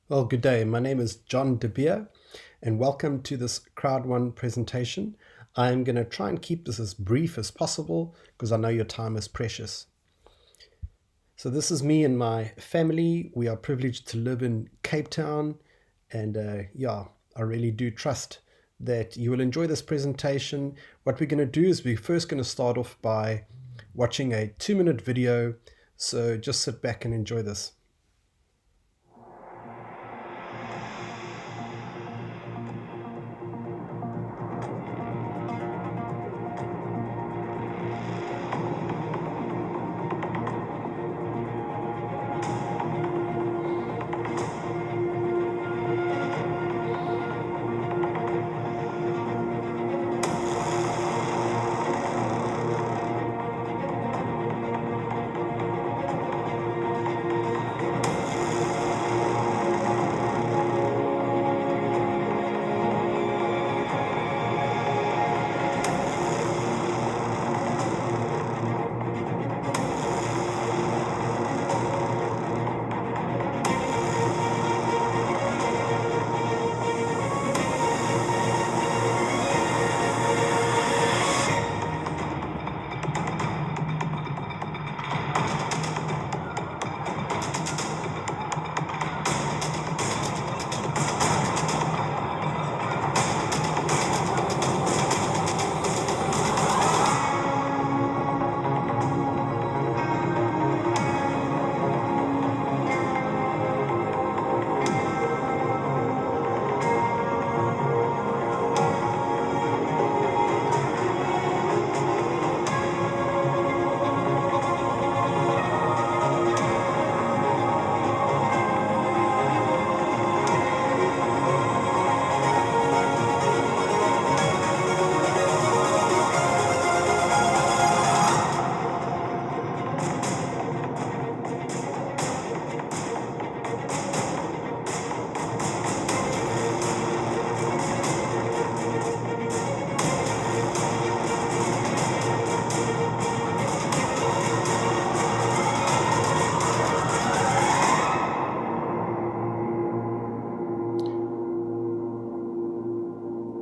Well, good day. My name is John De Beer, and welcome to this Crowd1 presentation. I'm going to try and keep this as brief as possible because I know your time is precious. So this is me and my family. We are privileged to live in Cape Town, and I really do trust that you will enjoy this presentation. What we're going to do is we're first going to start off by watching a 2-minute video. So just sit back and enjoy this.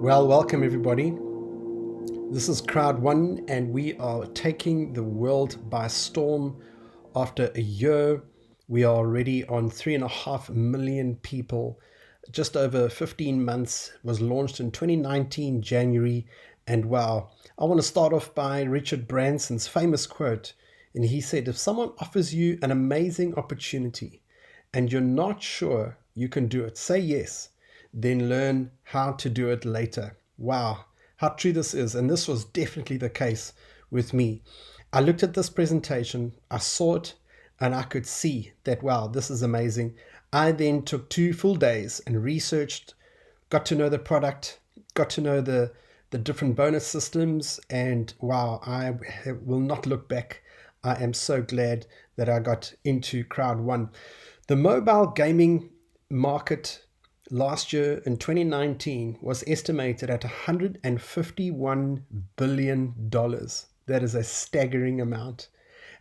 Well, welcome everybody. This is Crowd1 and we are taking the world by storm. After a year, we are already on 3.5 million people. Just over 15 months, was launched in 2019, January. And wow, I want to start off by Richard Branson's famous quote. And he said, if someone offers you an amazing opportunity and you're not sure you can do it, say yes, then learn how to do it later. Wow, how true this is. And this was definitely the case with me. I looked at this presentation, I saw it, and I could see that, wow, this is amazing. I then took 2 full days and researched, got to know the product, got to know the different bonus systems, and wow, I will not look back. I am so glad that I got into Crowd1. The mobile gaming market last year in 2019 was estimated at $151 billion. That is a staggering amount.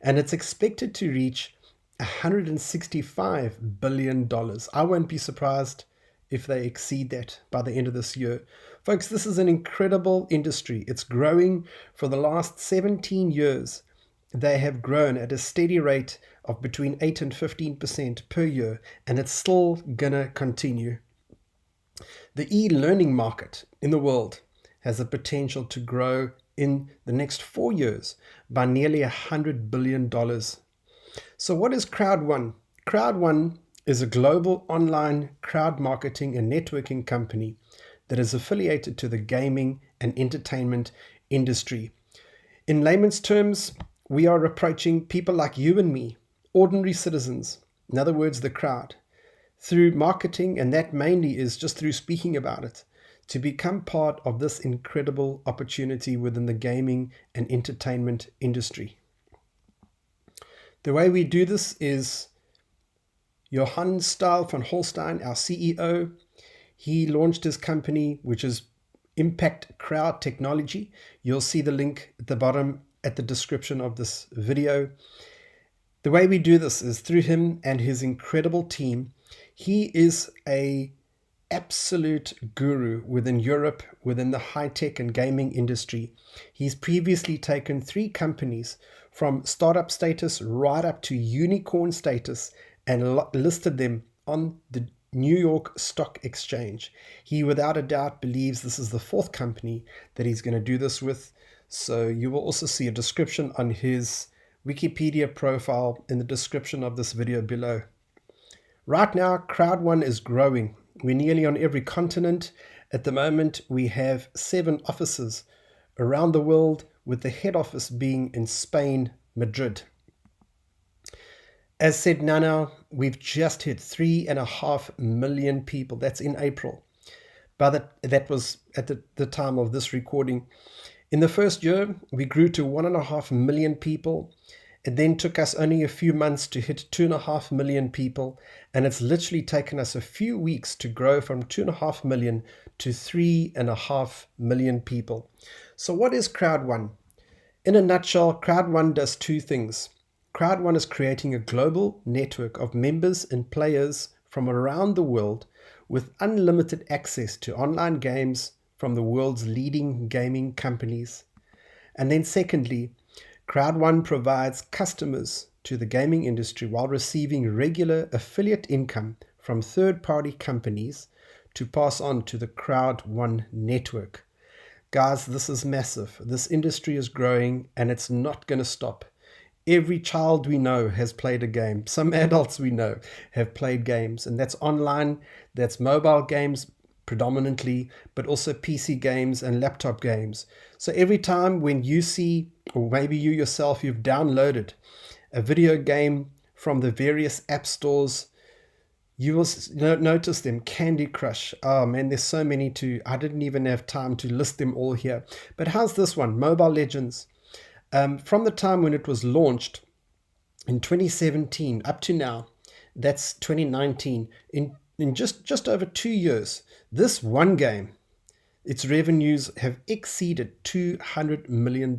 And it's expected to reach $165 billion. I won't be surprised if they exceed that by the end of this year. Folks, this is an incredible industry. It's growing for the last 17 years. They have grown at a steady rate of between 8 and 15% per year, and it's still gonna continue. The e-learning market in the world has the potential to grow in the next 4 years by nearly $100 billion. So what is Crowd1? Crowd1 is a global online crowd marketing and networking company that is affiliated to the gaming and entertainment industry. In layman's terms, we are approaching people like you and me, ordinary citizens, in other words, the crowd, through marketing, and that mainly is just through speaking about it, to become part of this incredible opportunity within the gaming and entertainment industry. The way we do this is Johann Stahl von Holstein, our CEO, he launched his company, which is Impact Crowd Technology. You'll see the link at the bottom at the description of this video. The way we do this is through him and his incredible team. He is a absolute guru within Europe, within the high-tech and gaming industry. He's previously taken 3 companies from startup status right up to unicorn status and listed them on the New York Stock Exchange. He without a doubt believes this is the 4th company that he's going to do this with. So you will also see a description on his Wikipedia profile in the description of this video below. Right now, Crowd1 is growing. We're nearly on every continent. At the moment, we have 7 offices around the world, with the head office being in Spain, Madrid. As said, now we've just hit 3.5 million people. That's in April. But that was at the time of this recording. In the first year, we grew to 1.5 million people. It then took us only a few months to hit 2.5 million people, and it's literally taken us a few weeks to grow from 2.5 million to 3.5 million people. So what is Crowd1? In a nutshell, Crowd1 does 2 things. Crowd1 is creating a global network of members and players from around the world with unlimited access to online games from the world's leading gaming companies. And then secondly, Crowd1 provides customers to the gaming industry while receiving regular affiliate income from third-party companies to pass on to the Crowd1 network. Guys, this is massive. This industry is growing and it's not going to stop. Every child we know has played a game. Some adults we know have played games, and that's online, that's mobile games predominantly, but also PC games and laptop games. So every time when you see, or maybe you yourself, you've downloaded a video game from the various app stores, you will notice them. Candy Crush. Oh man, there's so many too. I didn't even have time to list them all here. But how's this one? Mobile Legends. From the time when it was launched in 2017 up to now, that's 2019, in just over 2 years, this one game, its revenues have exceeded $200 million.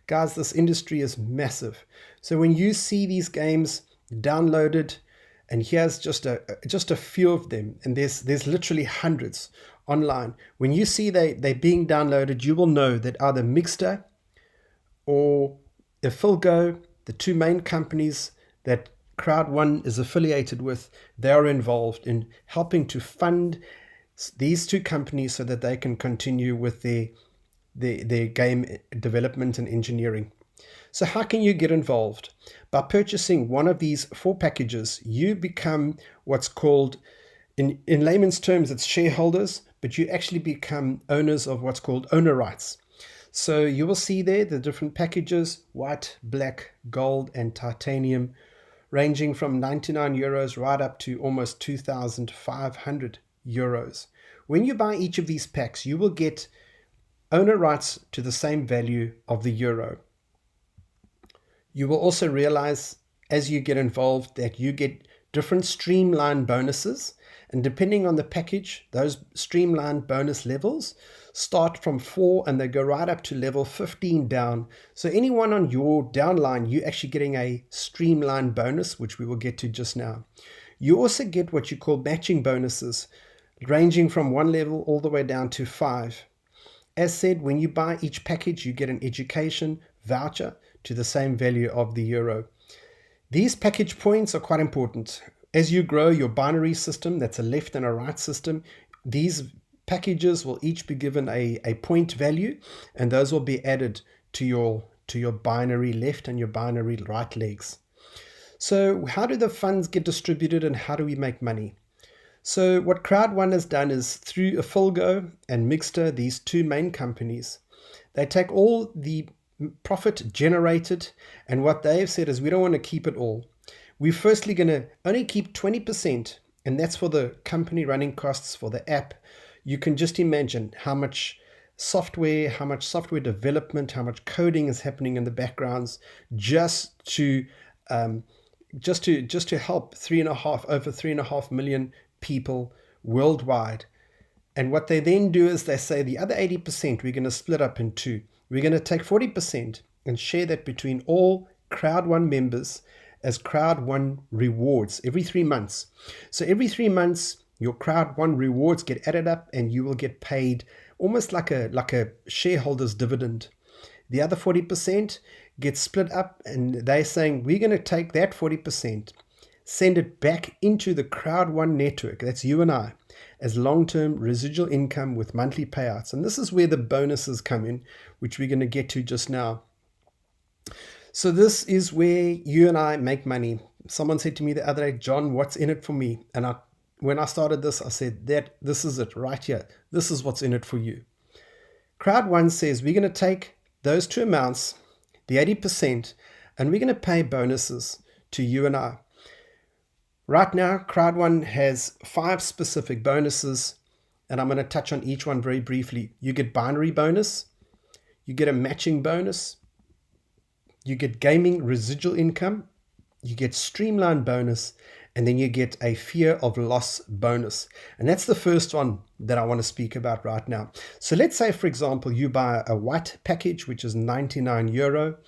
Guys, this industry is massive. So when you see these games downloaded, and here's just a few of them, and there's literally hundreds online. When you see they're being downloaded, you will know that either Mixter or Philgo, the 2 main companies that Crowd1 is affiliated with, they are involved in helping to fund these 2 companies so that they can continue with their game development and engineering. So how can you get involved? By purchasing one of these 4 packages, you become what's called, in layman's terms, it's shareholders, but you actually become owners of what's called owner rights. So you will see there the different packages: white, black, gold, and titanium, ranging from 99 euros right up to almost 2,500 euros. When you buy each of these packs, you will get owner rights to the same value of the euro. You will also realize as you get involved that you get different streamlined bonuses, and depending on the package, those streamlined bonus levels start from 4 and they go right up to level 15 down. So anyone on your downline, you're actually getting a streamlined bonus, which we will get to just now. You also get what you call matching bonuses, ranging from 1 level all the way down to 5. As said, when you buy each package, you get an education voucher to the same value of the euro. These package points are quite important. As you grow your binary system, that's a left and a right system, these packages will each be given a point value, and those will be added to your binary left and your binary right legs. So how do the funds get distributed and how do we make money? So what Crowd1 has done is, through Philgo and Mixter, these 2 main companies, they take all the profit generated, and what they have said is, we don't want to keep it all. We're firstly going to only keep 20%, and that's for the company running costs for the app. You can just imagine how much software development, how much coding is happening in the backgrounds just to help over 3.5 million people worldwide. And what they then do is they say the other 80% we're going to split up in 2. We're going to take 40% and share that between all Crowd1 members, as Crowd1 rewards every 3 months. So every 3 months, your Crowd1 rewards get added up and you will get paid almost like a shareholder's dividend. The other 40% gets split up, and they're saying, we're going to take that 40%, send it back into the Crowd1 network, that's you and I, as long-term residual income with monthly payouts. And this is where the bonuses come in, which we're going to get to just now. So this is where you and I make money. Someone said to me the other day, John, what's in it for me? And when I started this, I said, this is it right here. This is what's in it for you. Crowd1 says we're going to take those two amounts, the 80%, and we're going to pay bonuses to you and I. Right now, Crowd1 has 5 specific bonuses, and I'm going to touch on each one very briefly. You get binary bonus, you get a matching bonus, you get gaming residual income, you get streamline bonus, and then you get a fear of loss bonus. And that's the first one that I want to speak about right now. So let's say, for example, you buy a white package, which is €99.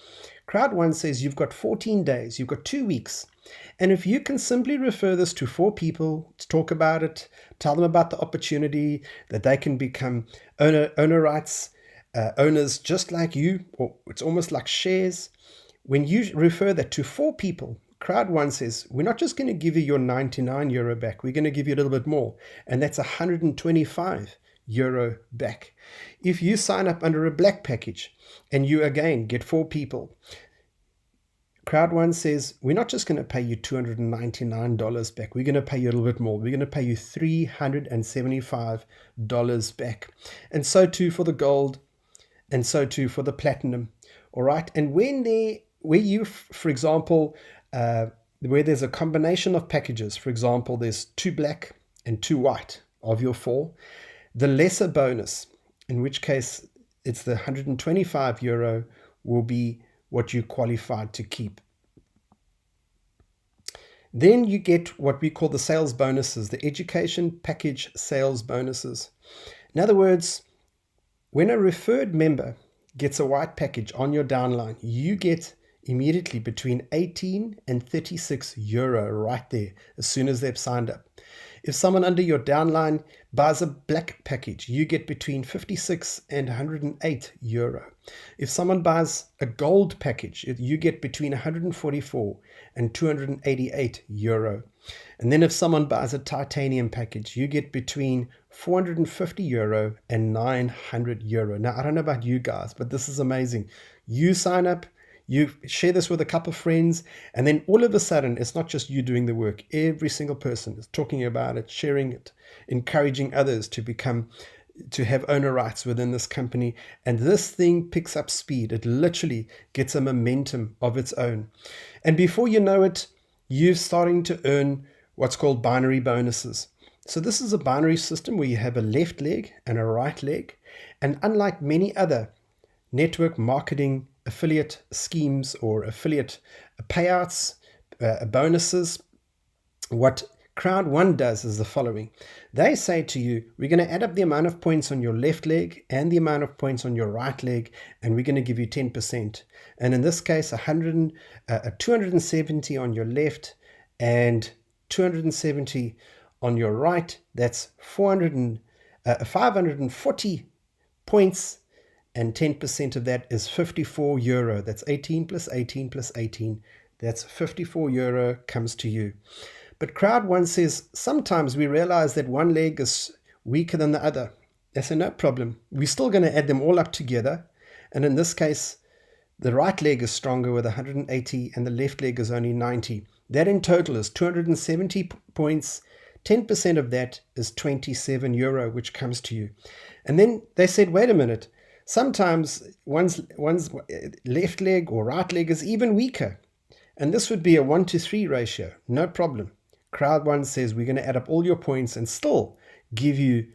Crowd1 says you've got 14 days, you've got 2 weeks. And if you can simply refer this to 4 people, to talk about it, tell them about the opportunity that they can become owner rights owners just like you, or it's almost like shares. When you refer that to 4 people, Crowd1 says, we're not just going to give you your €99 back, we're going to give you a little bit more. And that's €125 back. If you sign up under a black package and you again get 4 people, Crowd1 says, we're not just going to pay you $299 back, we're going to pay you a little bit more. We're going to pay you $375 back. And so too for the gold, and so too for the platinum. All right. And where you, for example, where there's a combination of packages, for example, there's 2 black and 2 white of your 4, the lesser bonus, in which case it's the €125, will be what you qualified to keep. Then you get what we call the sales bonuses, the education package sales bonuses. In other words, when a referred member gets a white package on your downline, you get immediately between 18 and €36 right there as soon as they've signed up. If someone under your downline buys a black package, you get between 56 and €108. If someone buys a gold package, you get between 144 and €288. And then if someone buys a titanium package, you get between €450 and €900. Now, I don't know about you guys, but this is amazing. You sign up, you share this with a couple of friends, and then all of a sudden, it's not just you doing the work. Every single person is talking about it, sharing it, encouraging others to have owner rights within this company. And this thing picks up speed. It literally gets a momentum of its own. And before you know it, you're starting to earn what's called binary bonuses. So this is a binary system where you have a left leg and a right leg. And unlike many other network marketing affiliate schemes or affiliate payouts, bonuses, what Crowd1 does is the following. They say to you, we're going to add up the amount of points on your left leg and the amount of points on your right leg, and we're going to give you 10%. And in this case, 270 on your left and 270 on your right. That's 540 points, and 10% of that is €54. That's 18 plus 18 plus 18. That's €54 comes to you. But Crowd1 says sometimes we realize that one leg is weaker than the other. They say no problem. We're still going to add them all up together. And in this case, the right leg is stronger with 180 and the left leg is only 90. That in total is 270 points. 10% of that is €27, which comes to you. And then they said, wait a minute. Sometimes one's left leg or right leg is even weaker. And this would be a 1-to-3 ratio. No problem. Crowd1 says we're going to add up all your points and still give you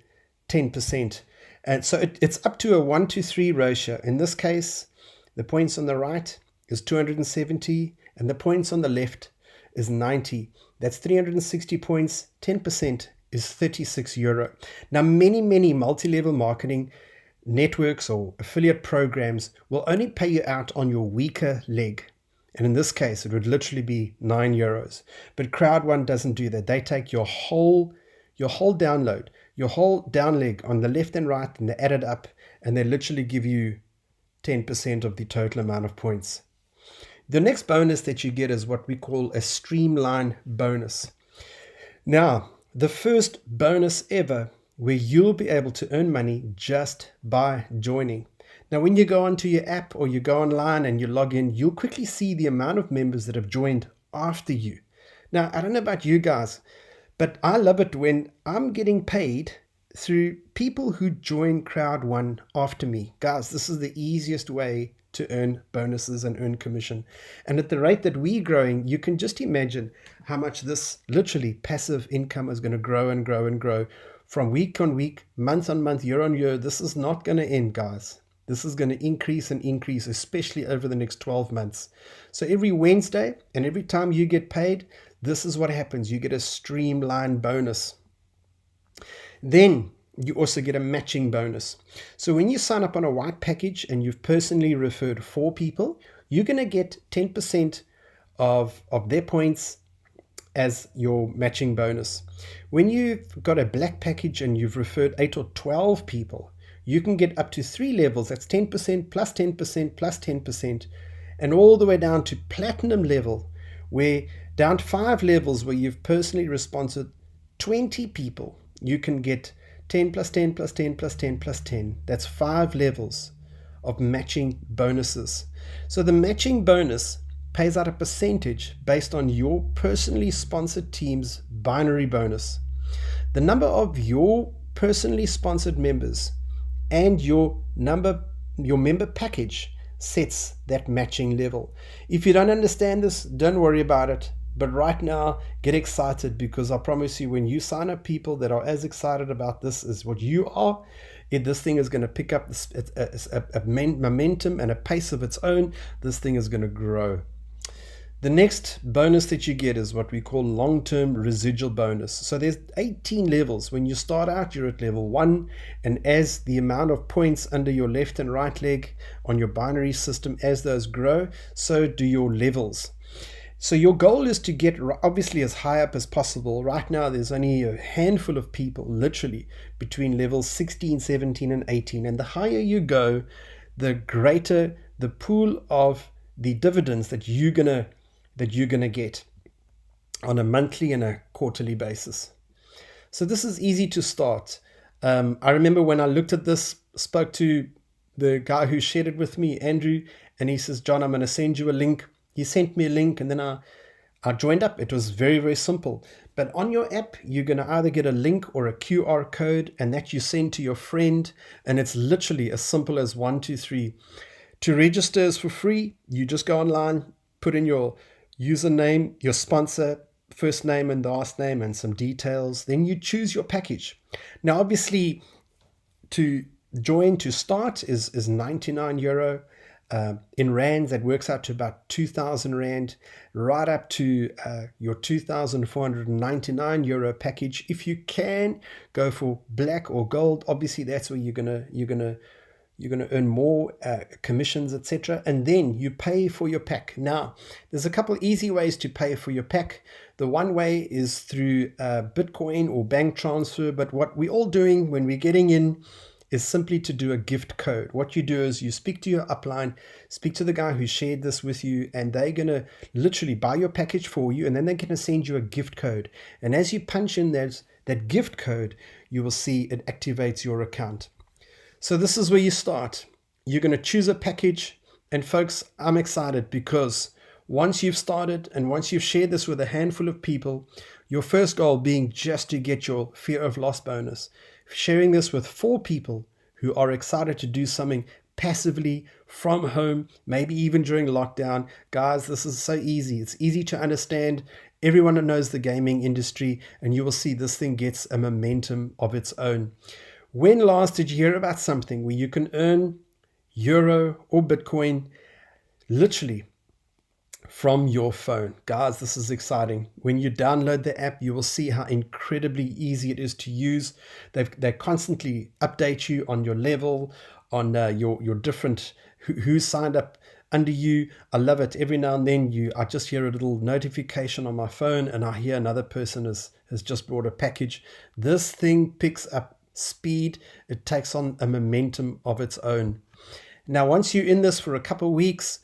10%. And so it's up to a 1-to-3 ratio. In this case, the points on the right is 270 and the points on the left is 90. That's 360 points. 10% is €36. Now, many multi-level marketing networks or affiliate programs will only pay you out on your weaker leg. And in this case, it would literally be €9. But Crowd1 doesn't do that. They take your whole download, your whole down leg on the left and right, and they add it up, and they literally give you 10% of the total amount of points. The next bonus that you get is what we call a streamline bonus. Now, the first bonus ever where you'll be able to earn money just by joining. Now, when you go onto your app or you go online and you log in, you'll quickly see the amount of members that have joined after you. Now, I don't know about you guys, but I love it when I'm getting paid through people who join Crowd1 after me. Guys, this is the easiest way to earn bonuses and earn commission. And at the rate that we're growing, you can just imagine how much this literally passive income is going to grow and grow and grow from week on week, month on month, year on year. This is not going to end, guys. This is going to increase and increase, especially over the next 12 months. So every Wednesday and every time you get paid, this is what happens. You get a streamlined bonus. Then you also get a matching bonus. So when you sign up on a white package and you've personally referred 4 people, you're going to get 10% of their points as your matching bonus. When you've got a black package and you've referred 8 or 12 people, you can get up to 3 levels. That's 10% plus 10% plus 10%, and all the way down to platinum level, where down to 5 levels where you've personally responded 20 people, you can get 10 plus 10 plus 10 plus 10 plus 10. That's 5 levels of matching bonuses. So the matching bonus pays out a percentage based on your personally sponsored team's binary bonus. The number of your personally sponsored members and your member package sets that matching level. If you don't understand this, don't worry about it. But right now, get excited, because I promise you, when you sign up people that are as excited about this as what you are, this thing is going to pick up a momentum and a pace of its own. This thing is going to grow. The next bonus that you get is what we call long-term residual bonus. So there's 18 levels. When you start out, you're at level 1, and as the amount of points under your left and right leg on your binary system, as those grow, so do your levels. So your goal is to get obviously as high up as possible. Right now, there's only a handful of people, literally, between levels 16, 17, and 18. And the higher you go, the greater the pool of the dividends that you're gonna get on a monthly and a quarterly basis. So this is easy to start. I remember when I looked at this, spoke to the guy who shared it with me, Andrew, and he says, John, I'm going to send you a link. He sent me a link, and then I joined up. It was very, very simple. But on your app, you're going to either get a link or a QR code, and that you send to your friend. And it's literally as simple as 1, 2, 3. To register is for free. You just go online, put in your username, your sponsor, first name and last name, and some details. Then you choose your package. Now, obviously, to join to start is €99. In rands, that works out to about 2,000 Rand, right up to your €2,499 package. If you can go for black or gold, obviously that's where you're gonna earn more commissions, etc. And then you pay for your pack. Now, there's a couple easy ways to pay for your pack. The one way is through Bitcoin or bank transfer, but what we're all doing when we're getting in is simply to do a gift code. What you do is you speak to your upline, speak to the guy who shared this with you, and they're going to literally buy your package for you, and then they're going to send you a gift code. And as you punch in that gift code, you will see it activates your account. So this is where you start. You're going to choose a package, and folks, I'm excited because once you've started and once you've shared this with a handful of people, your first goal being just to get your fear of loss bonus, sharing this with 4 people who are excited to do something passively from home, maybe even during lockdown. Guys, this is so easy. It's easy to understand. Everyone knows the gaming industry, and you will see this thing gets a momentum of its own. When last did you hear about something where you can earn euro or Bitcoin literally from your phone? Guys, this is exciting. When you download the app, you will see how incredibly easy it is to use. They constantly update you on your level, on your different, who signed up under you. I love it. Every now and then I just hear a little notification on my phone and I hear another person has just brought a package. This thing picks up speed. It takes on a momentum of its own. Now, once you're in this for a couple of weeks,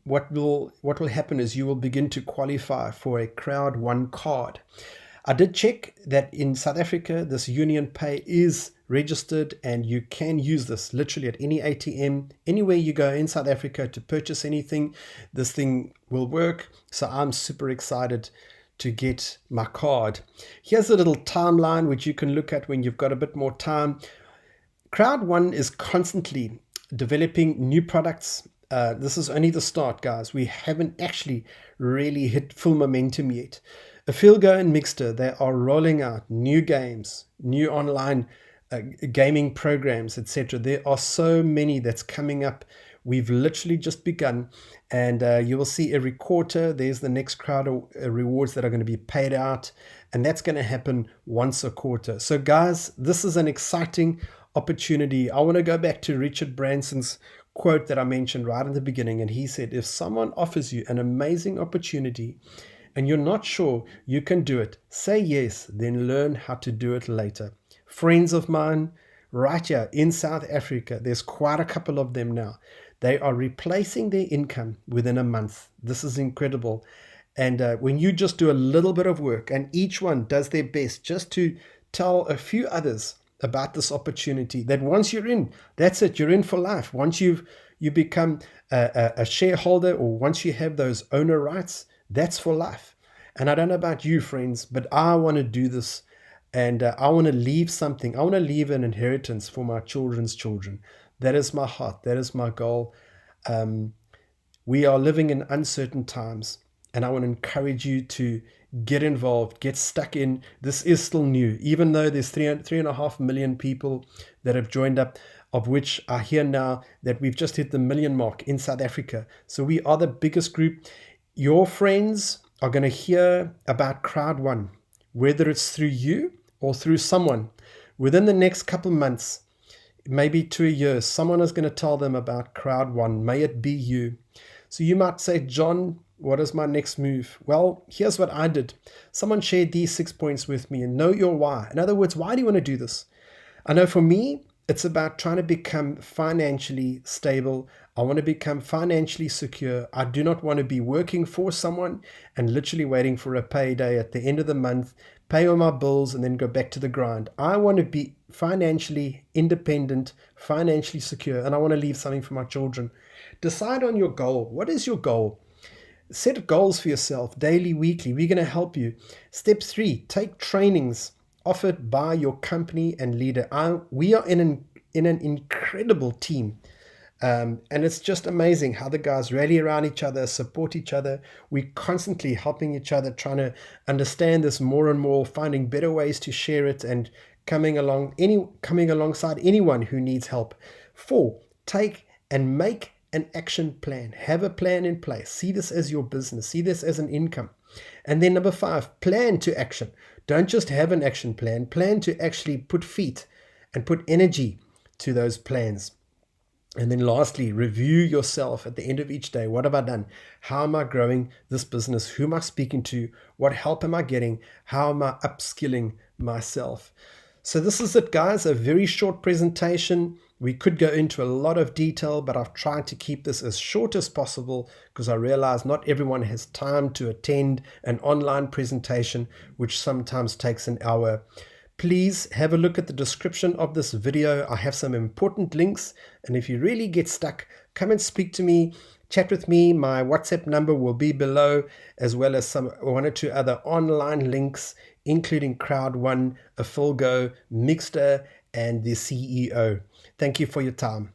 what will happen is you will begin to qualify for a Crowd1 card. I did check that in South Africa, this Union Pay is registered and you can use this literally at any ATM. Anywhere you go in South Africa to purchase anything, this thing will work. So I'm super excited to get my card. Here's a little timeline which you can look at when you've got a bit more time. Crowd1 is constantly developing new products. This is only the start, guys. We haven't actually really hit full momentum yet. Afilgo and Mixter, they are rolling out new games, new online gaming programs, etc. There are so many that's coming up. We've literally just begun, and you will see every quarter there's the next crowd rewards that are going to be paid out, and that's going to happen once a quarter. So guys, this is an exciting opportunity. I want to go back to Richard Branson's quote that I mentioned right in the beginning, and he said, if someone offers you an amazing opportunity and you're not sure you can do it, say yes, then learn how to do it later. Friends of mine right here in South Africa, there's quite a couple of them now. They are replacing their income within a month. This is incredible. And when you just do a little bit of work and each one does their best just to tell a few others about this opportunity, that once you're in, that's it, you're in for life. Once you become a shareholder, or once you have those owner rights, that's for life. And I don't know about you, friends, but I want to do this, and I want to leave something. I want to leave an inheritance for my children's children. That is my heart. That is my goal. We are living in uncertain times, and I want to encourage you to get involved, get stuck in. This is still new, even though there's 3.5 million people that have joined up, of which I hear now that we've just hit the 1 million mark in South Africa. So we are the biggest group. Your friends are going to hear about Crowd1, whether it's through you or through someone. Within the next couple months, maybe to a year, someone is going to tell them about Crowd1. May it be you. So you might say, John, what is my next move? Well, here's what I did. Someone shared these 6 points with me, and know your why. In other words, why do you want to do this? I know for me, it's about trying to become financially stable. I want to become financially secure. I do not want to be working for someone and literally waiting for a payday at the end of the month, pay all my bills, and then go back to the grind. I want to be financially independent, financially secure, and I want to leave something for my children. Decide on your goal. What is your goal? Set goals for yourself, daily, weekly. We're going to help you. Step 3, take trainings offered by your company and leader. We are in an incredible team. And it's just amazing how the guys rally around each other, support each other. We're constantly helping each other, trying to understand this more and more, finding better ways to share it, and coming alongside anyone who needs help. 4, take and make an action plan. Have a plan in place. See this as your business. See this as an income. And then number 5, plan to action. Don't just have an action plan. Plan to actually put feet and put energy to those plans. And then lastly, review yourself at the end of each day. What have I done? How am I growing this business? Who am I speaking to? What help am I getting? How am I upskilling myself? So this is it, guys. A very short presentation. We could go into a lot of detail, but I've tried to keep this as short as possible because I realize not everyone has time to attend an online presentation, which sometimes takes an hour. Please have a look at the description of this video. I have some important links, and if you really get stuck, come and speak to me, chat with me. My WhatsApp number will be below, as well as one or two other online links, including Crowd1, Afilgo, Mixter, and the CEO. Thank you for your time.